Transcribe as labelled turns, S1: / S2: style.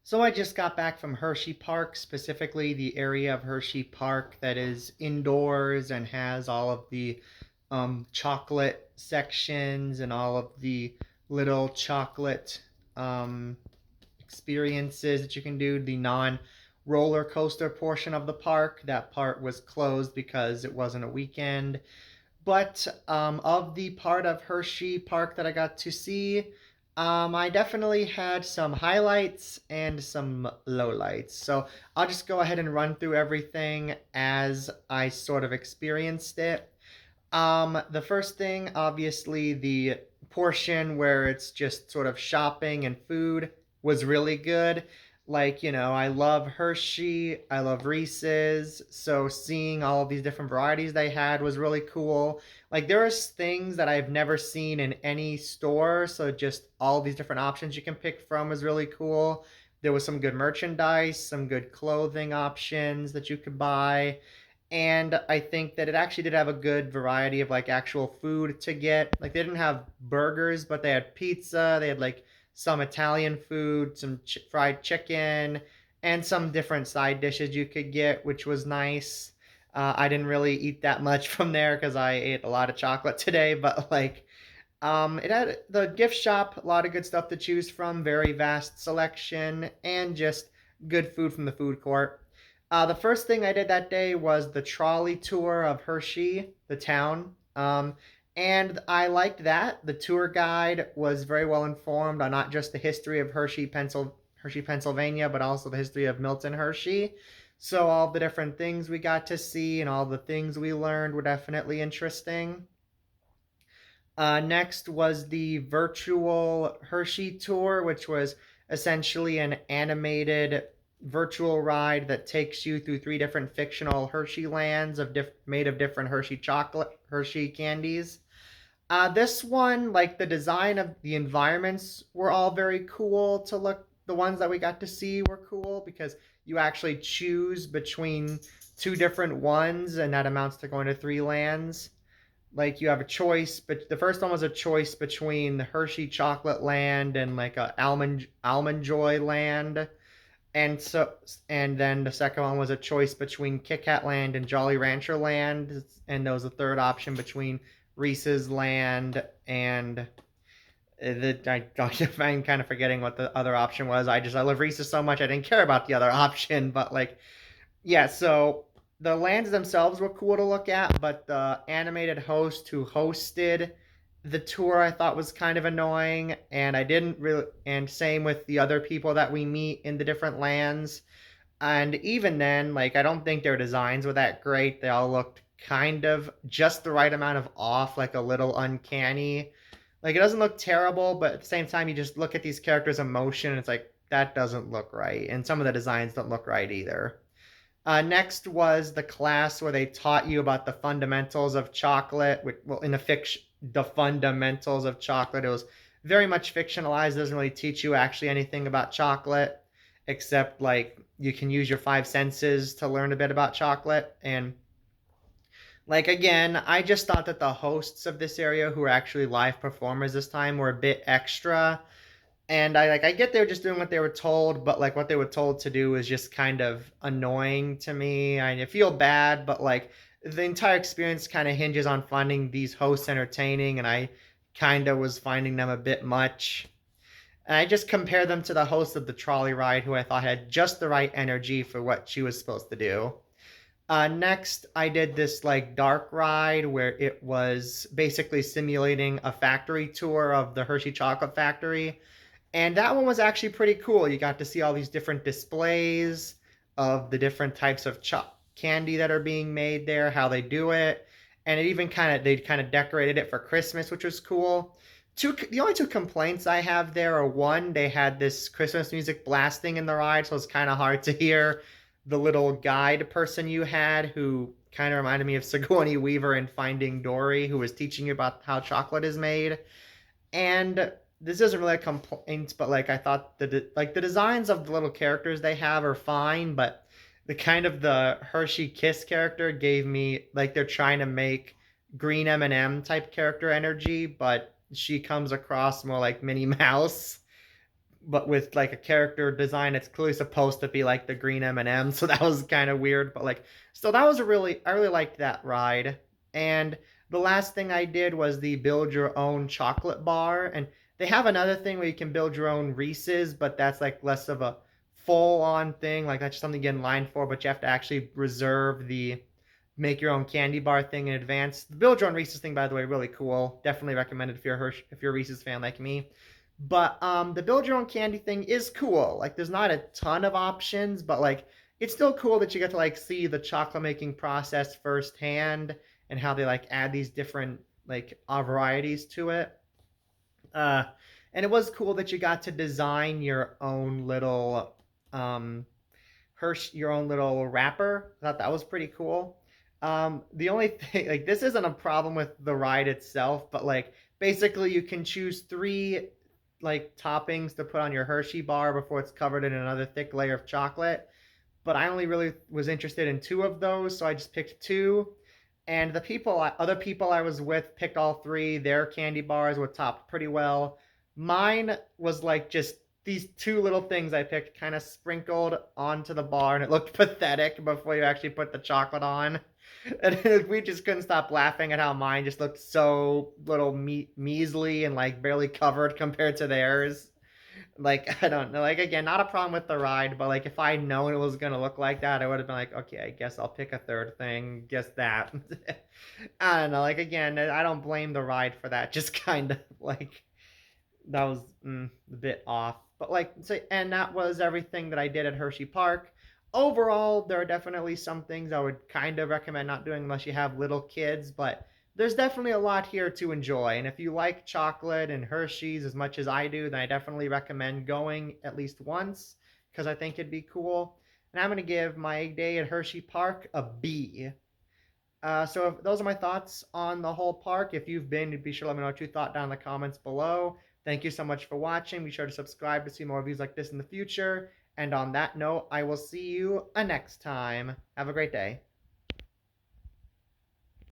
S1: So I just got back from Hershey Park, specifically the area of Hershey Park that is indoors and has all of the chocolate sections and all of the little chocolate um, experiences that you can do. The non roller coaster portion of the park, that part was closed because it wasn't a weekend. But of the part of Hershey Park that I got to see, I definitely had some highlights and some lowlights. So I'll just go ahead and run through everything as I sort of experienced it. The first thing, obviously, the portion where it's just sort of shopping and food was really good. Like, I love Hershey, I love Reese's, so seeing all of these different varieties they had was really cool. Like, there was things that I've never seen in any store, so just all these different options you can pick from was really cool. There was some good merchandise, some good clothing options that you could buy, and I think that it actually did have a good variety of like actual food to get. Like they didn't have burgers, but they had pizza. They had like some Italian food, some fried chicken, and some different side dishes you could get, which was nice. I didn't really eat that much from there because I ate a lot of chocolate today, but like it had the gift shop, a lot of good stuff to choose from, very vast selection, and just good food from the food court. The first thing I did that day was the trolley tour of Hershey, the town. And I liked that. The tour guide was very well informed on not just the history of Hershey, Pennsylvania, but also the history of Milton Hershey. So all the different things we got to see and all the things we learned were definitely interesting. Next was the virtual Hershey tour, which was essentially an animated virtual ride that takes you through three different fictional Hershey lands made of different Hershey candies. This one, like the design of the environments, were all very cool to look. The ones that we got to see were cool because you actually choose between two different ones, and that amounts to going to three lands. Like you have a choice, but the first one was a choice between the Hershey Chocolate Land and like a Almond Joy Land, and then the second one was a choice between Kit Kat Land and Jolly Rancher Land, and there was a third option between Reese's Land and I'm kind of forgetting what the other option was. I love Reese's so much I didn't care about the other option, but like yeah, so the lands themselves were cool to look at, but the animated host who hosted the tour I thought was kind of annoying, and I didn't really, and same with the other people that we meet in the different lands. And even then, like, I don't think their designs were that great. They all looked kind of just the right amount of off, like a little uncanny. Like, it doesn't look terrible, but at the same time, you just look at these characters' emotion, and it's like, that doesn't look right. And some of the designs don't look right either. Next was the class where they taught you about the fundamentals of chocolate. Well, in the fiction, the fundamentals of chocolate. It was very much fictionalized. It doesn't really teach you actually anything about chocolate, except like you can use your five senses to learn a bit about chocolate. And like again, I just thought that the hosts of this area, who were actually live performers this time, were a bit extra, and I get they were just doing what they were told, but like what they were told to do was just kind of annoying to me. I feel bad, but like the entire experience kind of hinges on finding these hosts entertaining, and I kind of was finding them a bit much. And I just compare them to the host of the trolley ride, who I thought had just the right energy for what she was supposed to do. Next, I did this like dark ride where it was basically simulating a factory tour of the Hershey Chocolate Factory, and that one was actually pretty cool. You got to see all these different displays of the different types of candy that are being made there, how they do it, and they kind of decorated it for Christmas, which was cool. The only two complaints I have there are one, they had this Christmas music blasting in the ride, so it's kind of hard to hear the little guide person you had who kind of reminded me of Sigourney Weaver in Finding Dory, who was teaching you about how chocolate is made. And this isn't really a complaint, but like I thought like the designs of the little characters they have are fine, but the Hershey Kiss character gave me like they're trying to make green M&M type character energy, but she comes across more like Minnie Mouse. but with like a character design it's clearly supposed to be like the green M&M, so that was kind of weird. But like, so that was I really liked that ride. And the last thing I did was the build your own chocolate bar, and they have another thing where you can build your own Reese's, but that's like less of a full on thing. Like that's just something you get in line for, but you have to actually reserve the make your own candy bar thing in advance. The build your own Reese's thing, by the way, really cool. Definitely recommended if you're if you're a Reese's fan like me. But the build your own candy thing is cool. Like there's not a ton of options, but like it's still cool that you get to like see the chocolate making process firsthand and how they like add these different like varieties to it. Uh, and it was cool that you got to design your own little um, your own little wrapper. I thought that was pretty cool. The only thing, like, this isn't a problem with the ride itself, but like, basically, you can choose three like toppings to put on your Hershey bar before it's covered in another thick layer of chocolate. But I only really was interested in two of those, so I just picked two. And other people I was with picked all three. Their candy bars were topped pretty well. Mine was like just these two little things I picked kind of sprinkled onto the bar, and it looked pathetic before you actually put the chocolate on. And we just couldn't stop laughing at how mine just looked so little measly and like barely covered compared to theirs. Like, I don't know. Like, again, not a problem with the ride, but like if I'd known it was gonna look like that, I would have been like, okay, I guess I'll pick a third thing. Guess that. I don't know. Like, again, I don't blame the ride for that. Just kind of like that was a bit off. But like, so, and that was everything that I did at Hershey Park. Overall, there are definitely some things I would kind of recommend not doing unless you have little kids, but there's definitely a lot here to enjoy. And if you like chocolate and Hershey's as much as I do, then I definitely recommend going at least once because I think it'd be cool. And I'm going to give my day at Hershey Park a B. So those are my thoughts on the whole park. If you've been, be sure to let me know what you thought down in the comments below. Thank you so much for watching. Be sure to subscribe to see more reviews like this in the future. And on that note, I will see you next time. Have a great day.